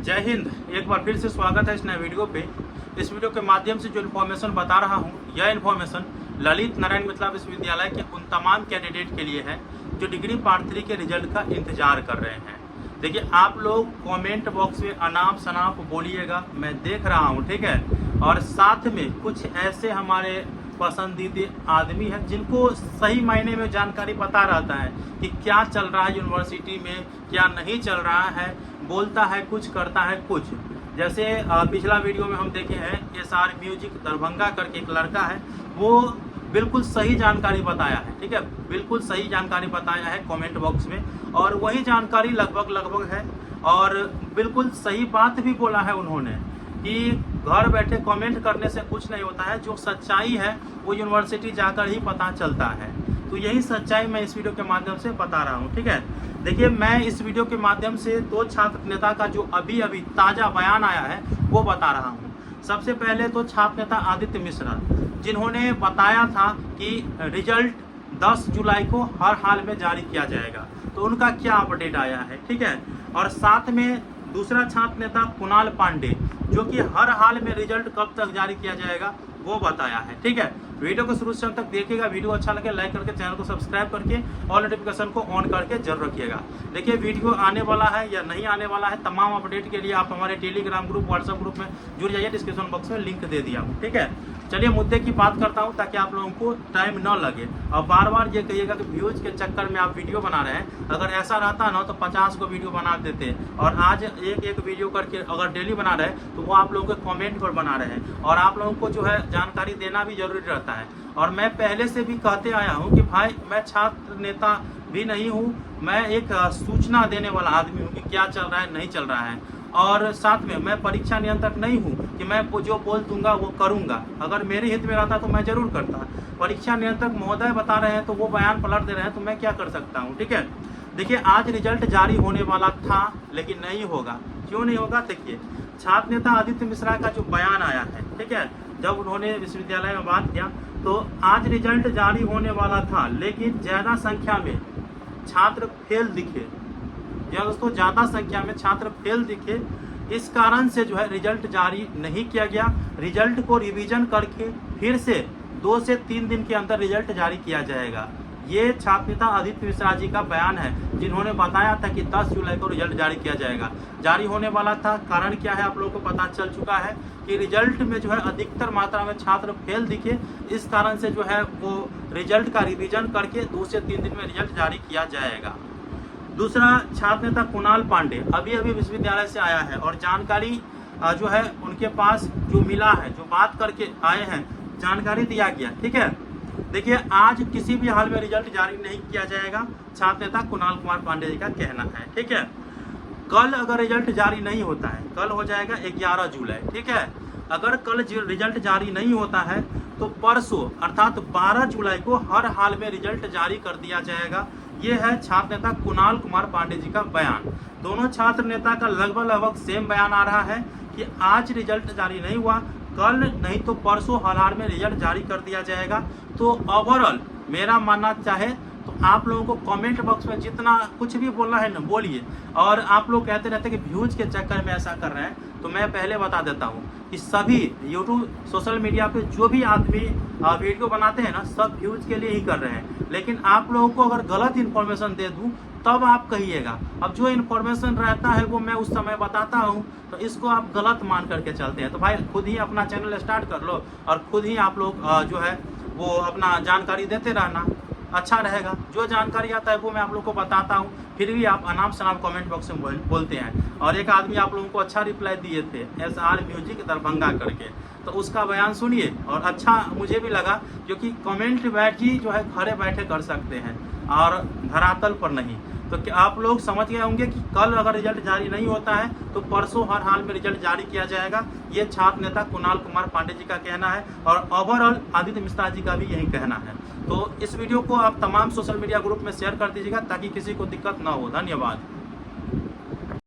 जय हिंद। एक बार फिर से स्वागत है इस नए वीडियो पे। इस वीडियो के माध्यम से जो इन्फॉर्मेशन बता रहा हूँ, यह इन्फॉर्मेशन ललित नारायण मिथिला विश्वविद्यालय के उन तमाम कैंडिडेट के लिए है जो डिग्री पार्ट 3 के रिजल्ट का इंतजार कर रहे हैं। देखिए, आप लोग कमेंट बॉक्स में अनाप शनाप बोलिएगा, मैं देख रहा हूँ, ठीक है। और साथ में कुछ ऐसे हमारे पसंदीदा आदमी हैं जिनको सही मायने में जानकारी पता रहता है कि क्या चल रहा है यूनिवर्सिटी में, क्या नहीं चल रहा है, बोलता है कुछ, करता है कुछ। जैसे पिछला वीडियो में हम देखे हैं, SR म्यूजिक दरभंगा करके एक लड़का है, वो बिल्कुल सही जानकारी बताया है, ठीक है, बिल्कुल सही जानकारी बताया है कमेंट बॉक्स में, और वही जानकारी लगभग है और बिल्कुल सही बात भी बोला है उन्होंने कि घर बैठे कमेंट करने से कुछ नहीं होता है, जो सच्चाई है वो यूनिवर्सिटी जाकर ही पता चलता है। तो यही सच्चाई मैं इस वीडियो के माध्यम से बता रहा हूँ, ठीक है। देखिए, मैं इस वीडियो के माध्यम से दो छात्र नेता का जो अभी ताज़ा बयान आया है वो बता रहा हूँ। सबसे पहले तो छात्र नेता आदित्य मिश्रा, जिन्होंने बताया था कि रिजल्ट 10 जुलाई को हर हाल में जारी किया जाएगा, तो उनका क्या अपडेट आया है, ठीक है। और साथ में दूसरा छात्र नेता कुणाल पांडे, जो कि हर हाल में रिजल्ट कब तक जारी किया जाएगा वो बताया है, ठीक है। वीडियो को शुरू से अंत तक देखिएगा। वीडियो अच्छा लगे लाइक करके चैनल को सब्सक्राइब करके और नोटिफिकेशन को ऑन करके जरूर रखिएगा। देखिए, वीडियो आने वाला है या नहीं आने वाला है, तमाम अपडेट के लिए आप हमारे टेलीग्राम ग्रुप, व्हाट्सएप ग्रुप में जुड़ जाइए। डिस्क्रिप्शन बॉक्स में लिंक दे दिया हूँ, ठीक है। चलिए मुद्दे की बात करता हूँ ताकि आप लोगों को टाइम न लगे और बार बार ये कहिएगा कि व्यूज के चक्कर में आप वीडियो बना रहे हैं। अगर ऐसा रहता ना तो 50 को वीडियो बना देते, और आज एक वीडियो करके अगर डेली बना रहे तो वो आप लोगों के कमेंट पर बना रहे हैं, और आप लोगों को जो है जानकारी देना भी जरूरी रहता है। और मैं पहले से भी कहते आया हूँ कि भाई, मैं छात्र नेता भी नहीं हूँ, मैं एक सूचना देने वाला आदमी हूँ कि क्या चल रहा है, नहीं चल रहा है। और साथ में मैं परीक्षा नियंत्रक नहीं हूँ कि मैं जो बोल दूंगा वो करूंगा। अगर मेरे हित में रहता तो मैं जरूर करता। परीक्षा नियंत्रक महोदय बता रहे हैं तो वो बयान पलट दे रहे हैं, तो मैं क्या कर सकता हूँ, ठीक है। देखिए, आज रिजल्ट जारी होने वाला था लेकिन नहीं होगा। क्यों नहीं होगा? देखिए, छात्र नेता आदित्य मिश्रा का जो बयान आया है, ठीक है, जब उन्होंने विश्वविद्यालय में बात किया तो आज रिजल्ट जारी होने वाला था, लेकिन ज्यादा संख्या में छात्र फेल दिखे। दोस्तों, ज्यादा संख्या में छात्र फेल दिखे, इस कारण से जो है रिजल्ट जारी नहीं किया गया। रिजल्ट को रिवीजन करके फिर से 2 से 3 दिन के अंदर रिजल्ट जारी किया जाएगा। ये छात्र नेता आदित्य मिश्रा जी का बयान है, जिन्होंने बताया था कि 10 जुलाई को रिजल्ट जारी किया जाएगा। जारी होने वाला था, कारण क्या है आप लोगों को पता चल चुका है कि रिजल्ट में जो है अधिकतर मात्रा में छात्र फेल दिखे, इस कारण से जो है वो रिजल्ट का रिवीजन करके 2 से 3 दिन में रिजल्ट जारी किया जाएगा। दूसरा छात्र नेता कुणाल पांडे अभी विश्वविद्यालय से आया है, और जानकारी जो है उनके पास जो मिला है, जो बात करके आए हैं, जानकारी दिया गया, ठीक है। देखिए, आज किसी भी हाल में रिजल्ट जारी नहीं किया जाएगा, छात्र नेता कुणाल कुमार पांडे जी का कहना है, ठीक है। कल अगर रिजल्ट जारी नहीं होता है, कल हो जाएगा 11 जुलाई, ठीक है। अगर कल रिजल्ट जारी नहीं होता है तो परसों अर्थात 12 जुलाई को हर हाल में रिजल्ट जारी कर दिया जाएगा। ये है छात्र नेता कुणाल कुमार पांडे जी का बयान। दोनों छात्र नेता का लगभग सेम बयान आ रहा है कि आज रिजल्ट जारी नहीं हुआ, कल नहीं तो परसों हर हाल में रिजल्ट जारी कर दिया जाएगा। तो ओवरऑल मेरा मानना चाहे तो आप लोगों को कमेंट बॉक्स में जितना कुछ भी बोलना है ना बोलिए। और आप लोग कहते रहते हैं कि व्यूज के चक्कर में ऐसा कर रहे हैं, तो मैं पहले बता देता हूँ कि सभी यूट्यूब सोशल मीडिया पे जो भी आदमी वीडियो बनाते हैं ना, सब व्यूज के लिए ही कर रहे हैं। लेकिन आप लोगों को अगर गलत इन्फॉर्मेशन दे दूँ तब आप कहिएगा। अब जो इन्फॉर्मेशन रहता है वो मैं उस समय बताता हूँ, तो इसको आप गलत मान करके चलते हैं। तो भाई, खुद ही अपना चैनल स्टार्ट कर लो और खुद ही आप लोग जो है वो अपना जानकारी देते रहना, अच्छा रहेगा। जो जानकारी आता है वो मैं आप लोग को बताता हूँ, फिर भी आप अनाप शनाप कमेंट बॉक्स में बोलते हैं। और एक आदमी आप लोगों को अच्छा रिप्लाई दिए थे, SR म्यूजिक दरभंगा करके, तो उसका बयान सुनिए और अच्छा मुझे भी लगा, क्योंकि कमेंट बैठी जो है घरे बैठे कर सकते हैं और धरातल पर नहीं। तो क्या आप लोग समझ गए होंगे कि कल अगर रिजल्ट जारी नहीं होता है तो परसों हर हाल में रिजल्ट जारी किया जाएगा। ये छात्र नेता कुणाल कुमार पांडे जी का कहना है, और ओवरऑल आदित्य मिश्रा जी का भी यही कहना है। तो इस वीडियो को आप तमाम सोशल मीडिया ग्रुप में शेयर कर दीजिएगा ताकि किसी को दिक्कत ना हो। धन्यवाद।